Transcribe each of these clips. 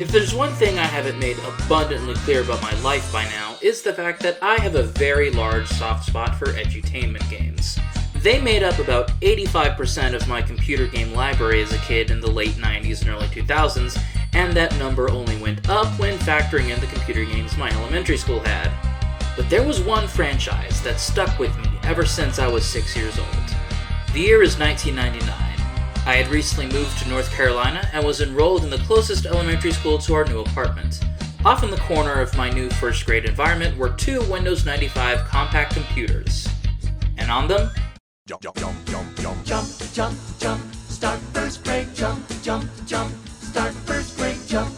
If there's one thing I haven't made abundantly clear about my life by now, is the fact that I have a very large soft spot for edutainment games. They made up about 85% of my computer game library as a kid in the late 90s and early 2000s, and that number only went up when factoring in the computer games my elementary school had. But there was one franchise that stuck with me ever since I was 6 years old. The year is 1999. I had recently moved to North Carolina and was enrolled in the closest elementary school to our new apartment. Off in the corner of my new first grade environment were two Windows 95 compact computers. And on them, Jump, start first grade, jump, start first grade, jump,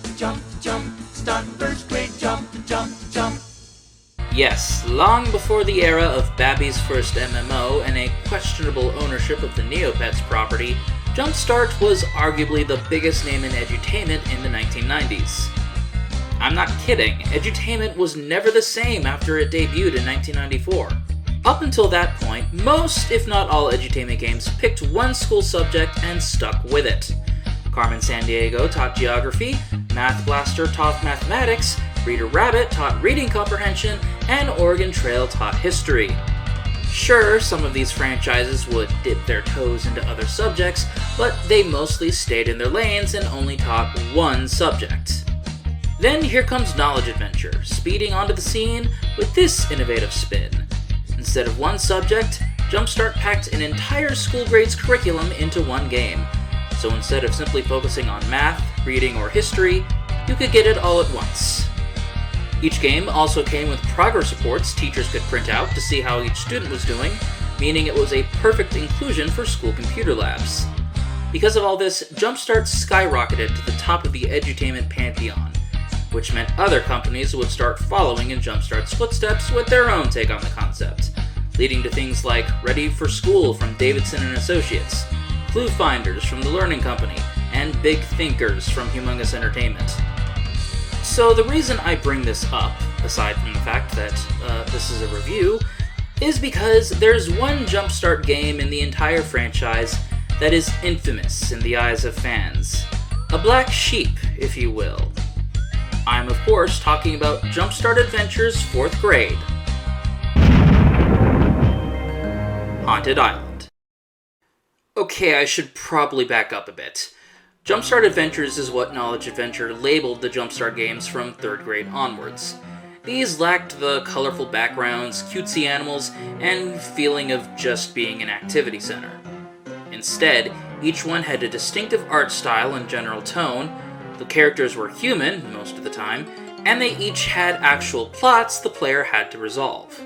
start first grade, jump. yes, long before the era of Babby's first MMO and a questionable ownership of the Neopets property, JumpStart was arguably the biggest name in edutainment in the 1990s. I'm not kidding, edutainment was never the same after it debuted in 1994. Up until that point, most, if not all, edutainment games picked one school subject and stuck with it. Carmen Sandiego taught geography, Math Blaster taught mathematics, Reader Rabbit taught reading comprehension, and Oregon Trail taught history. Sure, some of these franchises would dip their toes into other subjects, but they mostly stayed in their lanes and only taught one subject. Then here comes Knowledge Adventure, speeding onto the scene with this innovative spin. Instead of one subject, JumpStart packed an entire school grade's curriculum into one game. So instead of simply focusing on math, reading, or history, you could get it all at once. Each game also came with progress reports teachers could print out to see how each student was doing, meaning it was a perfect inclusion for school computer labs. Because of all this, JumpStart skyrocketed to the top of the edutainment pantheon, which meant other companies would start following in JumpStart's footsteps with their own take on the concept, leading to things like Ready for School from Davidson & Associates, Clue Finders from The Learning Company, and Big Thinkers from Humongous Entertainment. So the reason I bring this up, aside from the fact that this is a review, is because there's one JumpStart game in the entire franchise that is infamous in the eyes of fans. A black sheep, if you will. I'm of course talking about JumpStart Adventure's 4th grade. Haunted Island. Okay, I should probably back up a bit. JumpStart Adventures is what Knowledge Adventure labeled the JumpStart games from 3rd grade onwards. These lacked the colorful backgrounds, cutesy animals, and feeling of just being an activity center. Instead, each one had a distinctive art style and general tone, the characters were human most of the time, and they each had actual plots the player had to resolve.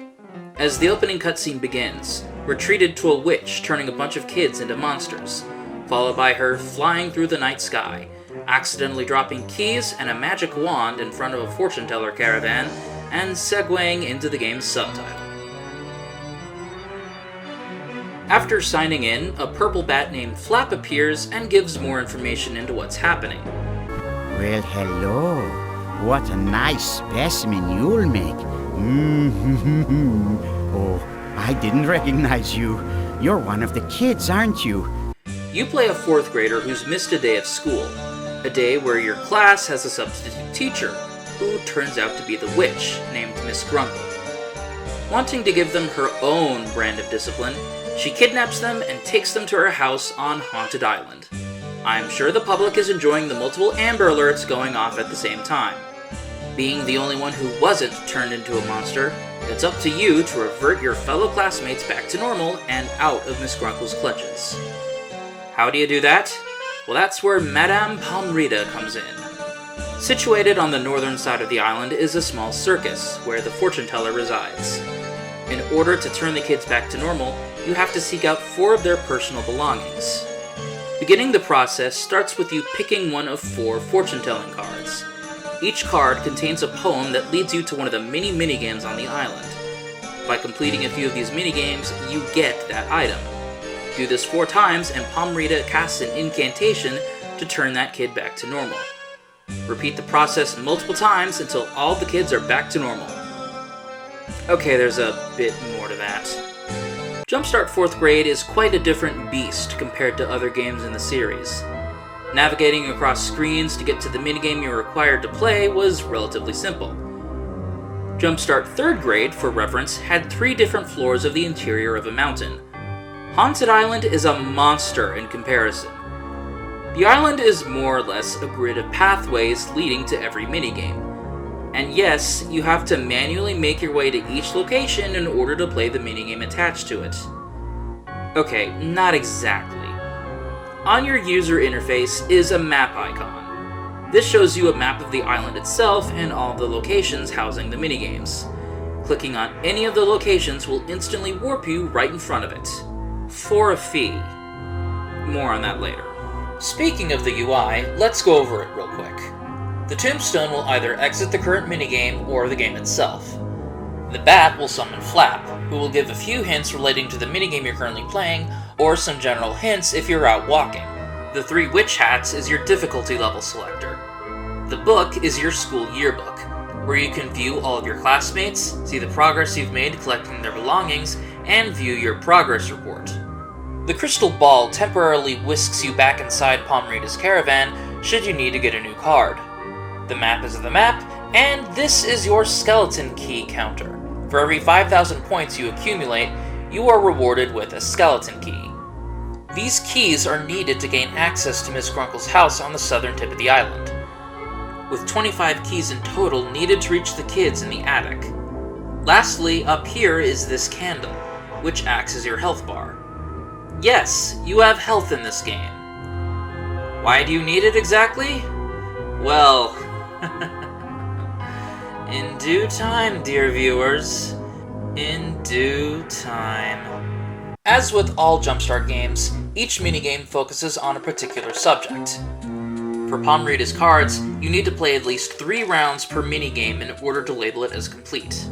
As the opening cutscene begins, we're treated to a witch turning a bunch of kids into monsters, followed by her flying through the night sky, accidentally dropping keys and a magic wand in front of a fortune teller caravan, and segueing into the game's subtitle. After signing in, a purple bat named Flap appears and gives more information into what's happening. Well, hello. What a nice specimen you'll make. Oh, I didn't recognize you. You're one of the kids, aren't you? You play a 4th grader who's missed a day of school, a day where your class has a substitute teacher, who turns out to be the witch, named Miss Grunkle. Wanting to give them her own brand of discipline, she kidnaps them and takes them to her house on Haunted Island. I'm sure the public is enjoying the multiple Amber Alerts going off at the same time. Being the only one who wasn't turned into a monster, it's up to you to revert your fellow classmates back to normal and out of Miss Grunkle's clutches. How do you do that? Well, that's where Madame Palmrita comes in. Situated on the northern side of the island is a small circus, where the fortune teller resides. In order to turn the kids back to normal, you have to seek out 4 of their personal belongings. Beginning the process starts with you picking one of 4 fortune-telling cards. Each card contains a poem that leads you to one of the many minigames on the island. By completing a few of these minigames, you get that item. Do this 4 times and Palmrita casts an incantation to turn that kid back to normal. Repeat the process multiple times until all the kids are back to normal. Okay, there's a bit more to that. JumpStart 4th grade is quite a different beast compared to other games in the series. Navigating across screens to get to the minigame you're required to play was relatively simple. JumpStart 3rd grade, for reference, had 3 different floors of the interior of a mountain. Haunted Island is a monster in comparison. The island is more or less a grid of pathways leading to every minigame. And yes, you have to manually make your way to each location in order to play the minigame attached to it. Okay, not exactly. On your user interface is a map icon. This shows you a map of the island itself and all the locations housing the minigames. Clicking on any of the locations will instantly warp you right in front of it. For a fee. More on that later. Speaking of the UI, let's go over it real quick. The tombstone will either exit the current minigame or the game itself. The bat will summon Flap, who will give a few hints relating to the minigame you're currently playing, or some general hints if you're out walking. The 3 witch hats is your difficulty level selector. The book is your school yearbook, where you can view all of your classmates, see the progress you've made collecting their belongings, and view your progress report. The crystal ball temporarily whisks you back inside Palmrita's caravan should you need to get a new card. The map is the map, and this is your skeleton key counter. For every 5,000 points you accumulate, you are rewarded with a skeleton key. These keys are needed to gain access to Miss Grunkle's house on the southern tip of the island, with 25 keys in total needed to reach the kids in the attic. Lastly, up here is this candle, which acts as your health bar. Yes, you have health in this game. Why do you need it exactly? Well, in due time, dear viewers. In due time. As with all JumpStart games, each minigame focuses on a particular subject. For Palmrita's cards, you need to play at least 3 rounds per minigame in order to label it as complete.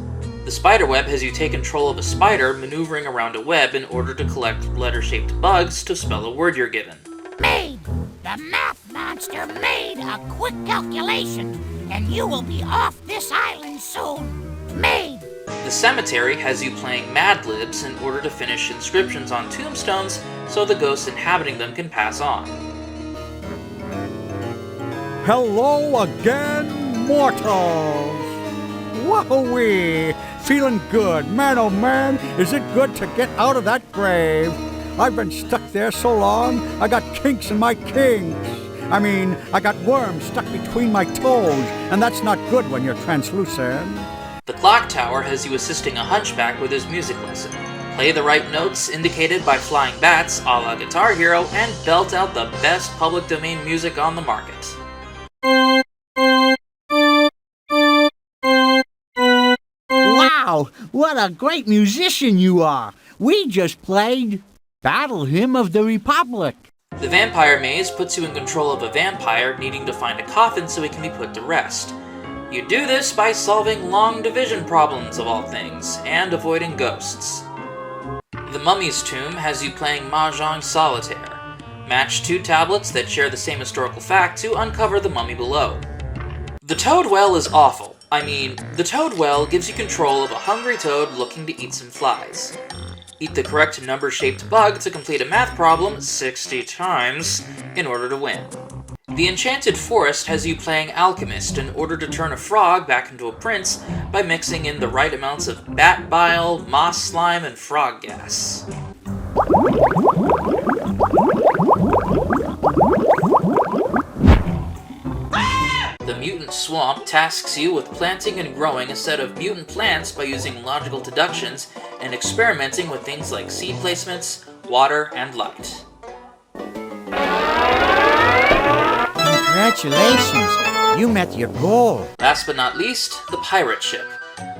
The spider web has you take control of a spider maneuvering around a web in order to collect letter-shaped bugs to spell a word you're given. Made! The math monster made a quick calculation, and you will be off this island soon. Made! The cemetery has you playing Mad Libs in order to finish inscriptions on tombstones so the ghosts inhabiting them can pass on. Hello again, mortals! Whoa-wee! Feeling good. Man, oh man, is it good to get out of that grave. I've been stuck there so long, I got kinks in my kinks. I got worms stuck between my toes, and that's not good when you're translucent. The clock tower has you assisting a hunchback with his music lesson. Play the right notes indicated by flying bats a la Guitar Hero, and belt out the best public domain music on the market. Wow, what a great musician you are! We just played Battle Hymn of the Republic. The vampire maze puts you in control of a vampire needing to find a coffin so he can be put to rest. You do this by solving long division problems of all things, and avoiding ghosts. The Mummy's Tomb has you playing Mahjong Solitaire. Match 2 tablets that share the same historical fact to uncover the mummy below. The Toad Well is awful. The Toad Well gives you control of a hungry toad looking to eat some flies. Eat the correct number-shaped bug to complete a math problem 60 times in order to win. The Enchanted Forest has you playing Alchemist in order to turn a frog back into a prince by mixing in the right amounts of bat bile, moss slime, and frog gas. The Mutant Swamp tasks you with planting and growing a set of mutant plants by using logical deductions and experimenting with things like seed placements, water, and light. Congratulations, you met your goal. Last but not least, the Pirate Ship,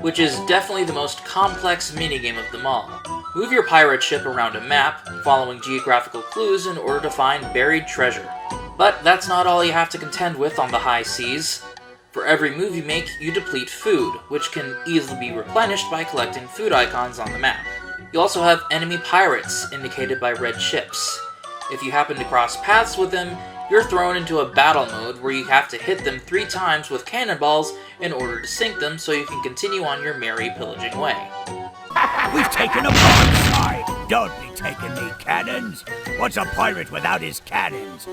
which is definitely the most complex minigame of them all. Move your pirate ship around a map, following geographical clues in order to find buried treasure. But that's not all you have to contend with on the high seas. For every move you make, you deplete food, which can easily be replenished by collecting food icons on the map. You also have enemy pirates, indicated by red ships. If you happen to cross paths with them, you're thrown into a battle mode where you have to hit them 3 times with cannonballs in order to sink them so you can continue on your merry pillaging way. We've taken a broadside! Don't be taking me cannons! What's a pirate without his cannons?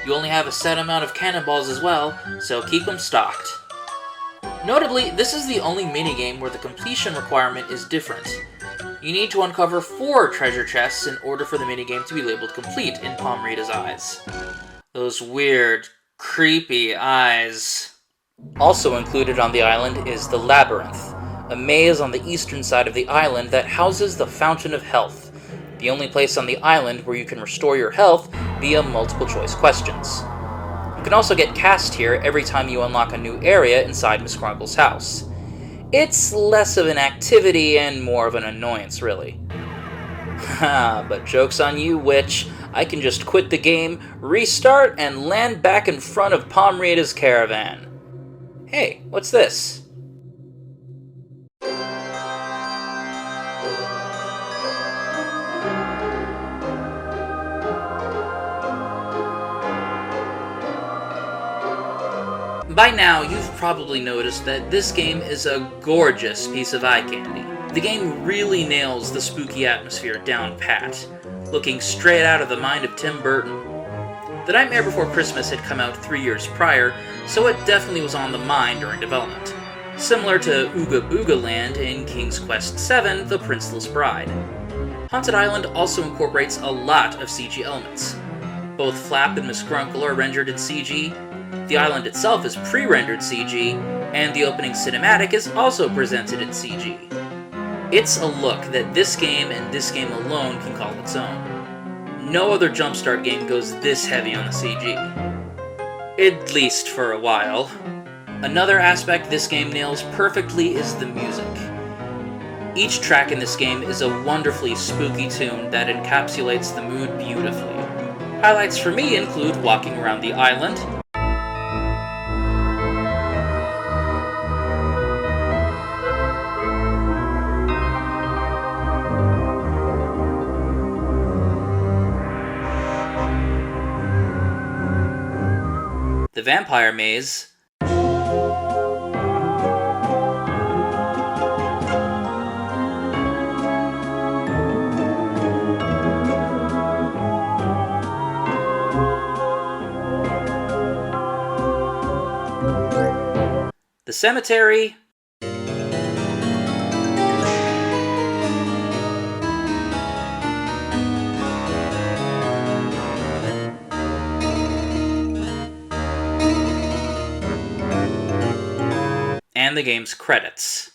You only have a set amount of cannonballs as well, so keep them stocked. Notably, this is the only minigame where the completion requirement is different. You need to uncover 4 treasure chests in order for the minigame to be labeled complete in Palm Rita's eyes. Those weird, creepy eyes. Also included on the island is the Labyrinth, a maze on the eastern side of the island that houses the Fountain of Health, the only place on the island where you can restore your health via multiple choice questions. You can also get cast here every time you unlock a new area inside Miss Grunkle's house. It's less of an activity and more of an annoyance, really. Haha, but joke's on you, Witch. I can just quit the game, restart, and land back in front of Palm Rita's caravan. Hey, what's this? By now, you've probably noticed that this game is a gorgeous piece of eye candy. The game really nails the spooky atmosphere down pat, looking straight out of the mind of Tim Burton. The Nightmare Before Christmas had come out 3 years prior, so it definitely was on the mind during development, similar to Ooga Booga Land in King's Quest VII: The Princeless Bride. Haunted Island also incorporates a lot of CG elements. Both Flap and Miss Grunkle are rendered in CG, the island itself is pre-rendered CG, and the opening cinematic is also presented in CG. It's a look that this game and this game alone can call its own. No other JumpStart game goes this heavy on the CG. At least for a while. Another aspect this game nails perfectly is the music. Each track in this game is a wonderfully spooky tune that encapsulates the mood beautifully. Highlights for me include walking around the island, the vampire maze, the cemetery, and the game's credits.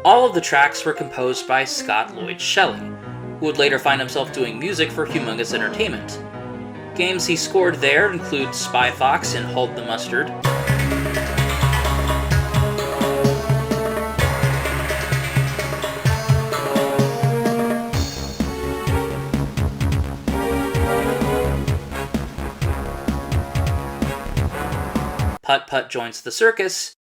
All of the tracks were composed by Scott Lloyd Shelley, who would later find himself doing music for Humongous Entertainment. Games he scored there include Spy Fox and Hold the Mustard, Putt Putt Joins the Circus,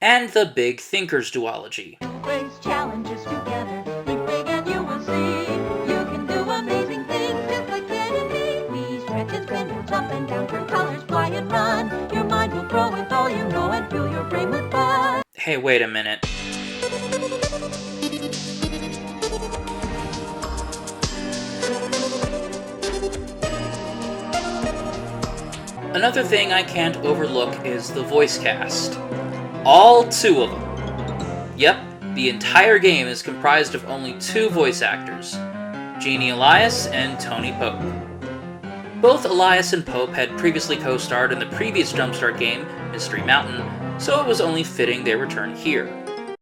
and the Big Thinkers duology. Face challenges together. Think big and you will see. You can do amazing things just like Kennedy. We stretch and spin and jump and down, turn colors, fly and run. Your mind will grow with all you know and fill your brain with fun. Hey, wait a minute. Another thing I can't overlook is the voice cast. All 2 of them. Yep, the entire game is comprised of only 2 voice actors, Jeannie Elias and Tony Pope. Both Elias and Pope had previously co-starred in the previous JumpStart game, Mystery Mountain, so it was only fitting they return here.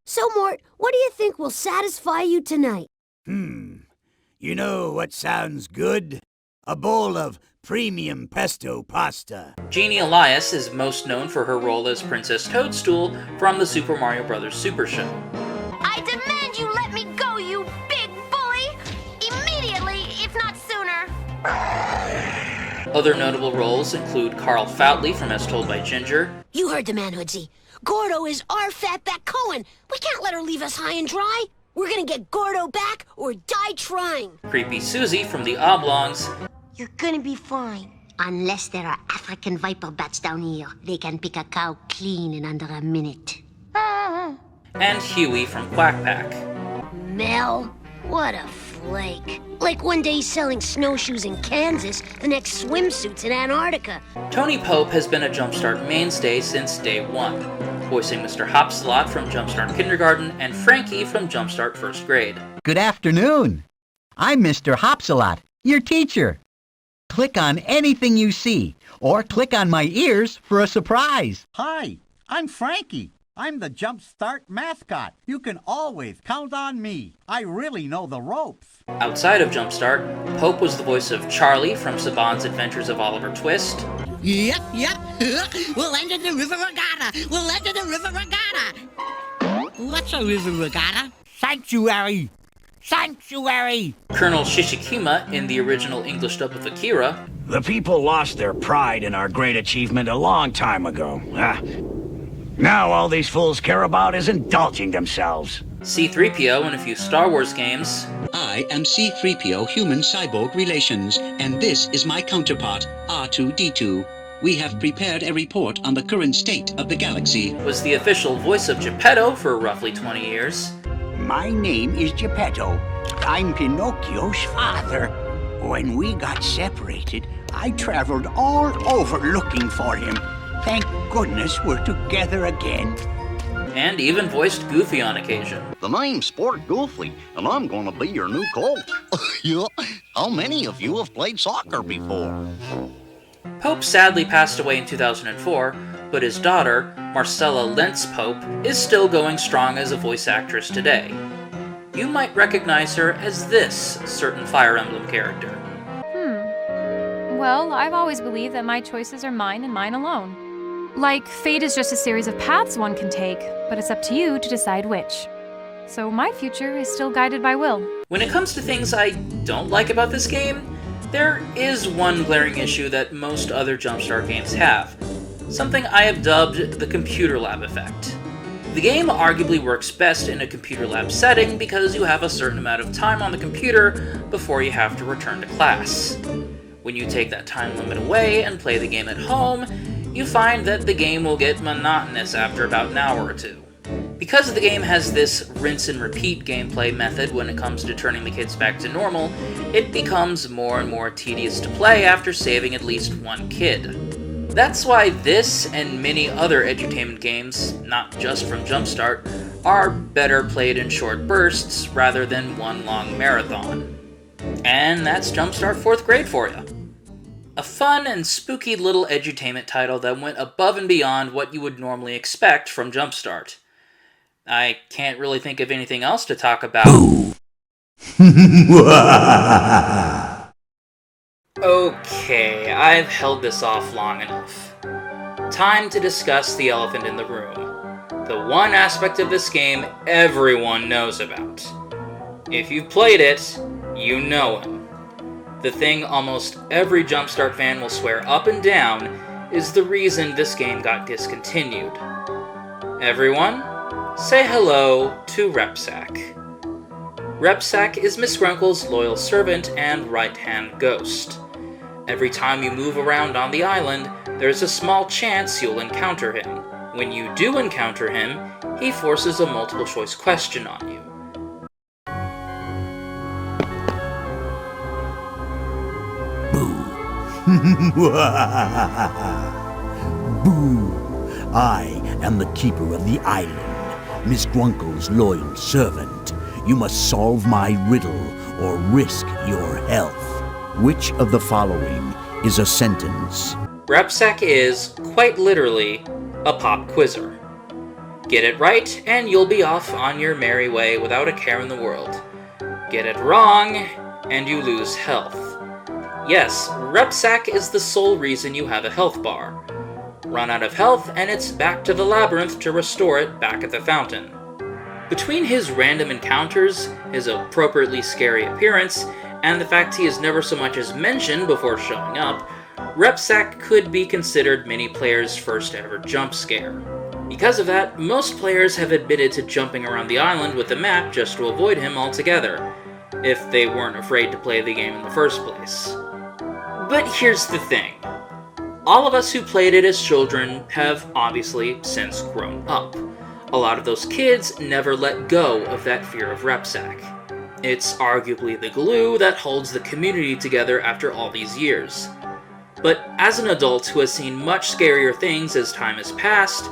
So, Mort, what do you think will satisfy you tonight? You know what sounds good? A bowl of premium pesto pasta. Jeannie Elias is most known for her role as Princess Toadstool from the Super Mario Bros. Super Show. I demand you let me go, you big bully! Immediately, if not sooner! Other notable roles include Carl Foutley from As Told by Ginger, You heard the man, Hoodsie. Gordo is our fatback Cohen. We can't let her leave us high and dry. We're gonna get Gordo back or die trying. Creepy Susie from The Oblongs, You're gonna be fine. Unless there are African viper bats down here. They can pick a cow clean in under a minute. and Huey from Quack Pack. Mel, what a flake. Like one day he's selling snowshoes in Kansas, the next swimsuits in Antarctica. Tony Pope has been a JumpStart mainstay since day one, voicing Mr. Hopsalot from JumpStart Kindergarten and Frankie from JumpStart First Grade. Good afternoon. I'm Mr. Hopsalot, your teacher. Click on anything you see, or click on my ears for a surprise. Hi, I'm Frankie. I'm the JumpStart mascot. You can always count on me. I really know the ropes. Outside of JumpStart, Pope was the voice of Charlie from Saban's Adventures of Oliver Twist, Yep. We'll enter the river regatta. We'll enter the river regatta. What's a river regatta? Sanctuary! Sanctuary! Colonel Shishikima in the original English dub of Akira, The people lost their pride in our great achievement a long time ago. Now all these fools care about is indulging themselves. C-3PO in a few Star Wars games, I am C-3PO Human-Cyborg Relations, and this is my counterpart, R2-D2. We have prepared a report on the current state of the galaxy. was the official voice of Geppetto for roughly 20 years, My name is Geppetto. I'm Pinocchio's father. When we got separated, I traveled all over looking for him. Thank goodness we're together again. and even voiced Goofy on occasion. The name's Sport Goofy, and I'm gonna be your new coach. Yeah. How many of you have played soccer before? Pope sadly passed away in 2004, but his daughter, Marcella Lentz Pope, is still going strong as a voice actress today. You might recognize her as this certain Fire Emblem character. Well, I've always believed that my choices are mine and mine alone. Like, fate is just a series of paths one can take, but it's up to you to decide which. So my future is still guided by will. When it comes to things I don't like about this game, there is one glaring issue that most other JumpStart games have. Something I have dubbed the computer lab effect. The game arguably works best in a computer lab setting because you have a certain amount of time on the computer before you have to return to class. When you take that time limit away and play the game at home, you find that the game will get monotonous after about an hour or two. Because the game has this rinse and repeat gameplay method when it comes to turning the kids back to normal, it becomes more and more tedious to play after saving at least one kid. That's why this and many other edutainment games, not just from JumpStart, are better played in short bursts rather than one long marathon. And that's JumpStart 4th grade for you. A fun and spooky little edutainment title that went above and beyond what you would normally expect from JumpStart. I can't really think of anything else to talk about. Okay, I've held this off long enough. Time to discuss the elephant in the room. The one aspect of this game everyone knows about. If you've played it, you know him. The thing almost every JumpStart fan will swear up and down is the reason this game got discontinued. Everyone, say hello to Repsack. Repsack is Miss Grunkle's loyal servant and right-hand ghost. Every time you move around on the island, there's a small chance you'll encounter him. When you do encounter him, he forces a multiple-choice question on you. Boo! I am the keeper of the island, Miss Grunkle's loyal servant. You must solve my riddle or risk your health. Which of the following is a sentence? Repsack is, quite literally, a pop quizzer. Get it right, and you'll be off on your merry way without a care in the world. Get it wrong, and you lose health. Yes, Repsack is the sole reason you have a health bar. Run out of health, and it's back to the labyrinth to restore it back at the fountain. Between his random encounters, his appropriately scary appearance, and the fact he is never so much as mentioned before showing up, Repsack could be considered many players' first ever jump scare. Because of that, most players have admitted to jumping around the island with the map just to avoid him altogether, if they weren't afraid to play the game in the first place. But here's the thing. All of us who played it as children have obviously since grown up. A lot of those kids never let go of that fear of Repsack. It's arguably the glue that holds the community together after all these years. But as an adult who has seen much scarier things as time has passed,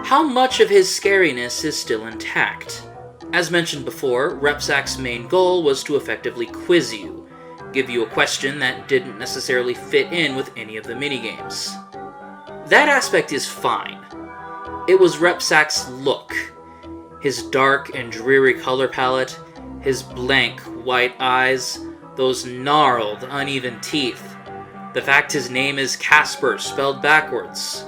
how much of his scariness is still intact? As mentioned before, Repsack's main goal was to effectively quiz you, give you a question that didn't necessarily fit in with any of the minigames. That aspect is fine. It was Repsack's look, his dark and dreary color palette, his blank white eyes, those gnarled, uneven teeth, the fact his name is Casper spelled backwards.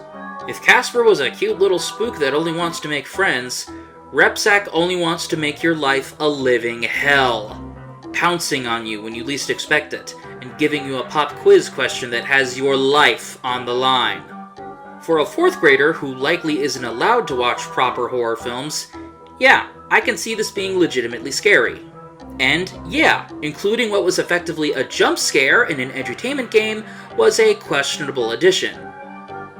If Casper was a cute little spook that only wants to make friends, Repsack only wants to make your life a living hell, pouncing on you when you least expect it, and giving you a pop quiz question that has your life on the line. For a 4th grader who likely isn't allowed to watch proper horror films, yeah, I can see this being legitimately scary. And yeah, including what was effectively a jump scare in an edutainment game was a questionable addition.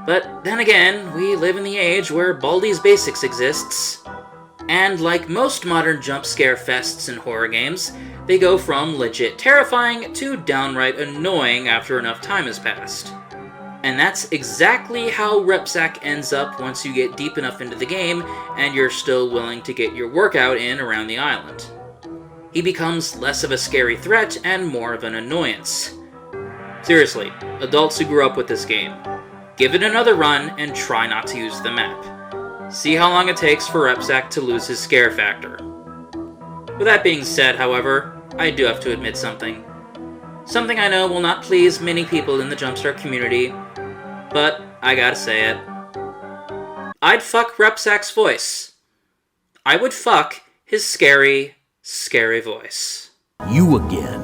But then again, we live in the age where Baldi's Basics exists. And like most modern jump scare fests in horror games, they go from legit terrifying to downright annoying after enough time has passed. And that's exactly how Repsack ends up once you get deep enough into the game and you're still willing to get your workout in around the island. He becomes less of a scary threat and more of an annoyance. Seriously, adults who grew up with this game, give it another run and try not to use the map. See how long it takes for Repsack to lose his scare factor. With that being said, however, I do have to admit something. Something I know will not please many people in the JumpStart community, but I gotta say it. I'd fuck Repsack's voice. I would fuck his scary, scary voice. You again.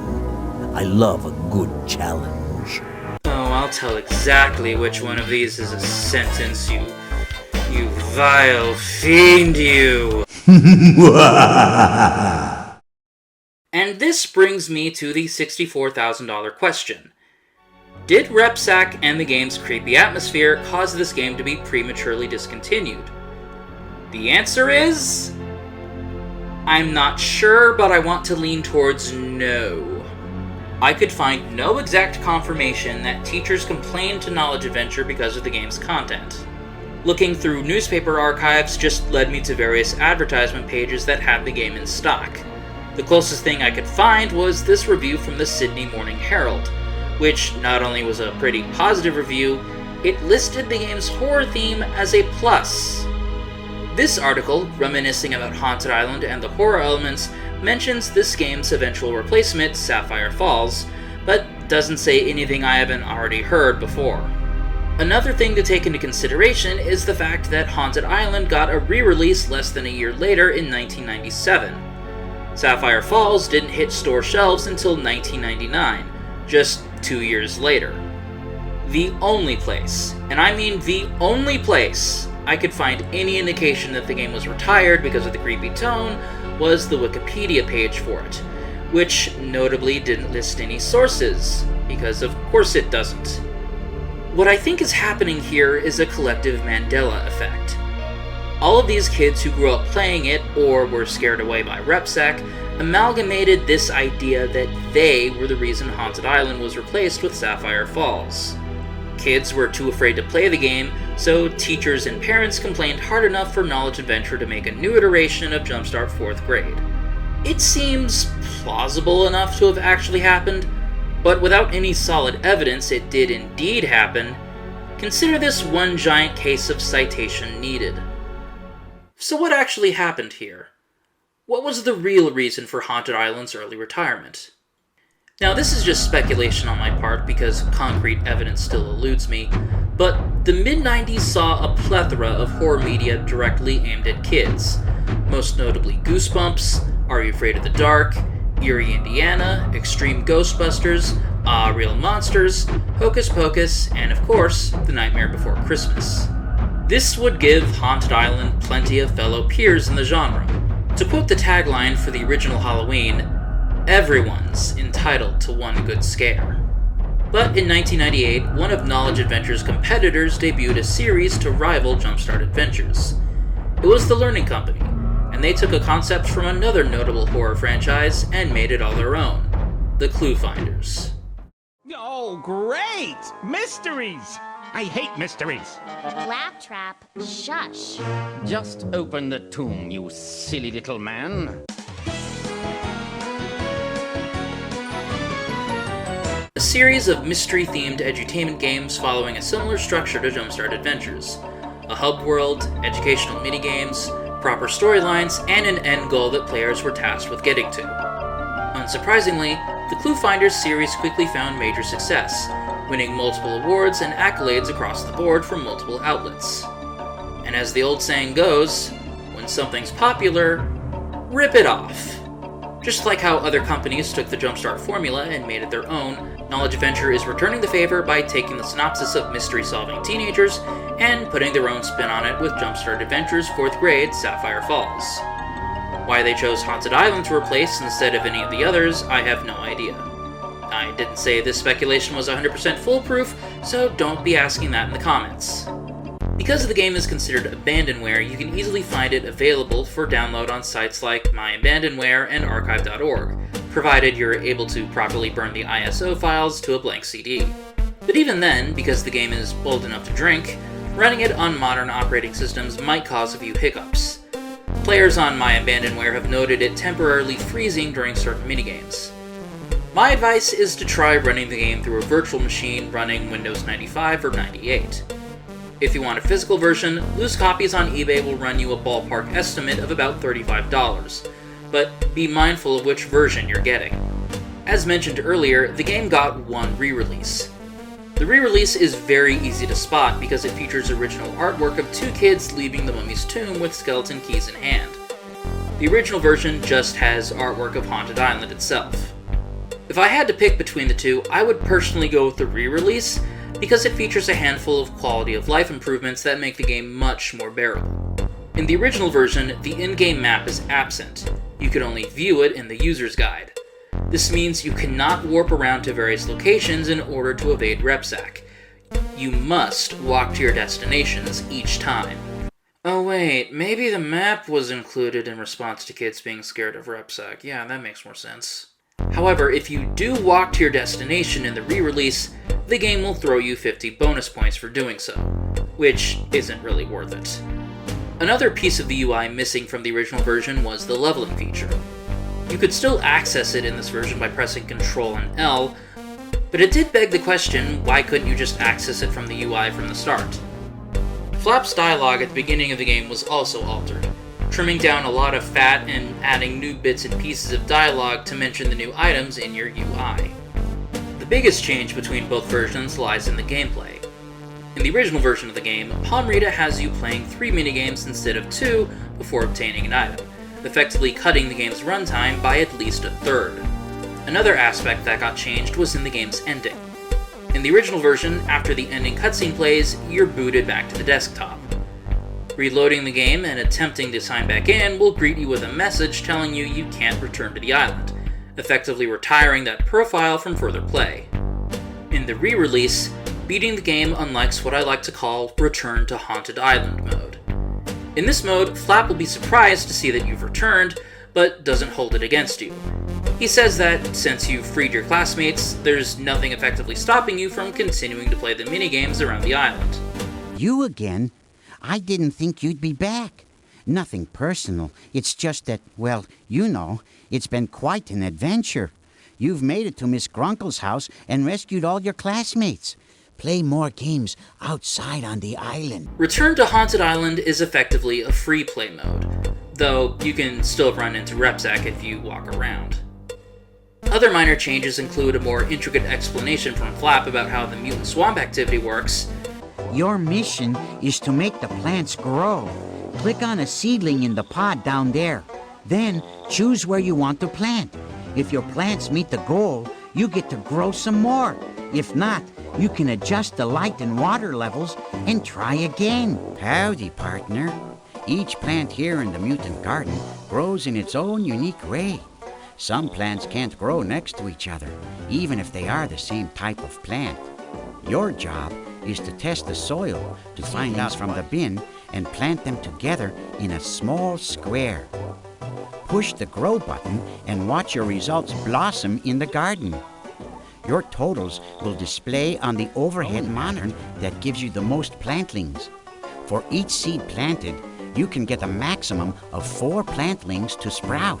I love a good challenge. Oh, I'll tell exactly which one of these is a sentence, you vile fiend, you. And this brings me to the $64,000 question. Did Repsack and the game's creepy atmosphere cause this game to be prematurely discontinued? The answer is... I'm not sure, but I want to lean towards no. I could find no exact confirmation that teachers complained to Knowledge Adventure because of the game's content. Looking through newspaper archives just led me to various advertisement pages that had the game in stock. The closest thing I could find was this review from the Sydney Morning Herald, which not only was a pretty positive review, it listed the game's horror theme as a plus. This article, reminiscing about Haunted Island and the horror elements, mentions this game's eventual replacement, Sapphire Falls, but doesn't say anything I haven't already heard before. Another thing to take into consideration is the fact that Haunted Island got a re-release less than a year later in 1997. Sapphire Falls didn't hit store shelves until 1999, just 2 years later. The only place, and I mean the only place, I could find any indication that the game was retired because of the creepy tone was the Wikipedia page for it, which notably didn't list any sources, because of course it doesn't. What I think is happening here is a collective Mandela effect. All of these kids who grew up playing it, or were scared away by Repsack, amalgamated this idea that they were the reason Haunted Island was replaced with Sapphire Falls. Kids were too afraid to play the game, so teachers and parents complained hard enough for Knowledge Adventure to make a new iteration of JumpStart 4th grade. It seems plausible enough to have actually happened, but without any solid evidence it did indeed happen, consider this one giant case of citation needed. So what actually happened here? What was the real reason for Haunted Island's early retirement? Now, this is just speculation on my part because concrete evidence still eludes me, but the mid-90s saw a plethora of horror media directly aimed at kids, most notably Goosebumps, Are You Afraid of the Dark, Eerie, Indiana, Extreme Ghostbusters, Real Monsters, Hocus Pocus, and of course, The Nightmare Before Christmas. This would give Haunted Island plenty of fellow peers in the genre. To quote the tagline for the original Halloween, everyone's entitled to one good scare. But in 1998, one of Knowledge Adventure's competitors debuted a series to rival JumpStart Adventures. It was The Learning Company, and they took a concept from another notable horror franchise and made it all their own, The Clue Finders. Oh, great! Mysteries! I hate mysteries. Claptrap, shush. Just open the tomb, you silly little man. A series of mystery-themed edutainment games following a similar structure to JumpStart Adventures. A hub world, educational minigames, proper storylines, and an end goal that players were tasked with getting to. Unsurprisingly, the Clue Finders series quickly found major success, winning multiple awards and accolades across the board from multiple outlets. And as the old saying goes, when something's popular, rip it off. Just like how other companies took the JumpStart formula and made it their own, Knowledge Adventure is returning the favor by taking the synopsis of mystery-solving teenagers and putting their own spin on it with JumpStart Adventure's 4th grade Sapphire Falls. Why they chose Haunted Island to replace instead of any of the others, I have no idea. I didn't say this speculation was 100% foolproof, so don't be asking that in the comments. Because the game is considered abandonware, you can easily find it available for download on sites like MyAbandonware and Archive.org, provided you're able to properly burn the ISO files to a blank CD. But even then, because the game is old enough to drink, running it on modern operating systems might cause a few hiccups. Players on MyAbandonware have noted it temporarily freezing during certain minigames. My advice is to try running the game through a virtual machine running Windows 95 or 98. If you want a physical version, loose copies on eBay will run you a ballpark estimate of about $35, but be mindful of which version you're getting. As mentioned earlier, the game got one re-release. The re-release is very easy to spot because it features original artwork of 2 kids leaving the mummy's tomb with skeleton keys in hand. The original version just has artwork of Haunted Island itself. If I had to pick between the two, I would personally go with the re-release because it features a handful of quality of life improvements that make the game much more bearable. In the original version, the in-game map is absent. You can only view it in the user's guide. This means you cannot warp around to various locations in order to evade Repsack. You must walk to your destinations each time. Oh wait, maybe the map was included in response to kids being scared of Repsack. Yeah, that makes more sense. However, if you do walk to your destination in the re-release, the game will throw you 50 bonus points for doing so, which isn't really worth it. Another piece of the UI missing from the original version was the leveling feature. You could still access it in this version by pressing Ctrl and L, but it did beg the question, why couldn't you just access it from the UI from the start? Flap's dialogue at the beginning of the game was also altered, trimming down a lot of fat and adding new bits and pieces of dialogue to mention the new items in your UI. The biggest change between both versions lies in the gameplay. In the original version of the game, Palm Rita has you playing 3 minigames instead of 2 before obtaining an item, effectively cutting the game's runtime by at least a third. Another aspect that got changed was in the game's ending. In the original version, after the ending cutscene plays, you're booted back to the desktop. Reloading the game and attempting to sign back in will greet you with a message telling you you can't return to the island, effectively retiring that profile from further play. In the re-release, beating the game unlocks what I like to call Return to Haunted Island mode. In this mode, Flap will be surprised to see that you've returned, but doesn't hold it against you. He says that, since you've freed your classmates, there's nothing effectively stopping you from continuing to play the minigames around the island. You again? I didn't think you'd be back. Nothing personal. It's just that, well, you know, it's been quite an adventure. You've made it to Miss Grunkle's house and rescued all your classmates. Play more games outside on the island. Return to Haunted Island is effectively a free play mode, though you can still run into Repsack if you walk around. Other minor changes include a more intricate explanation from Flap about how the mutant swamp activity works. Your mission is to make the plants grow. Click on a seedling in the pod down there. Then choose where you want to plant. If your plants meet the goal, you get to grow some more. If not, you can adjust the light and water levels and try again. Howdy, partner. Each plant here in the mutant garden grows in its own unique way. Some plants can't grow next to each other, even if they are the same type of plant. Your job is to test the soil to find out from the bin and plant them together in a small square. Push the grow button and watch your results blossom in the garden. Your totals will display on the overhead monitor that gives you the most plantlings. For each seed planted, you can get a maximum of 4 plantlings to sprout.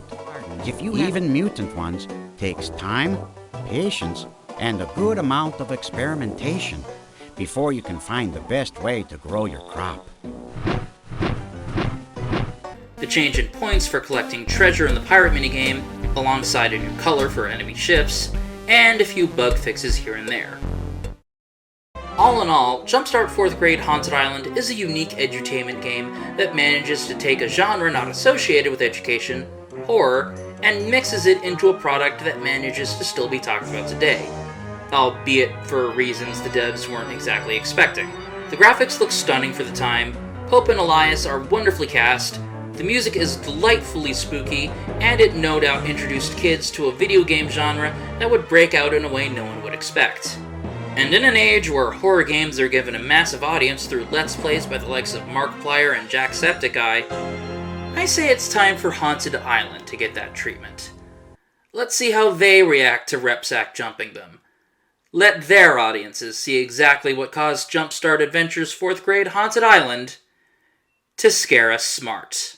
Even mutant ones takes time, patience, and a good amount of experimentation before you can find the best way to grow your crop. The change in points for collecting treasure in the pirate minigame, alongside a new color for enemy ships, and a few bug fixes here and there. All in all, JumpStart 4th Grade Haunted Island is a unique edutainment game that manages to take a genre not associated with education, horror, and mixes it into a product that manages to still be talked about today, albeit for reasons the devs weren't exactly expecting. The graphics look stunning for the time, Pope and Elias are wonderfully cast, the music is delightfully spooky, and it no doubt introduced kids to a video game genre that would break out in a way no one would expect. And in an age where horror games are given a massive audience through Let's Plays by the likes of Markiplier and Jacksepticeye, I say it's time for Haunted Island to get that treatment. Let's see how they react to Repsack jumping them. Let their audiences see exactly what caused JumpStart Adventures 4th Grade Haunted Island to scare us smart.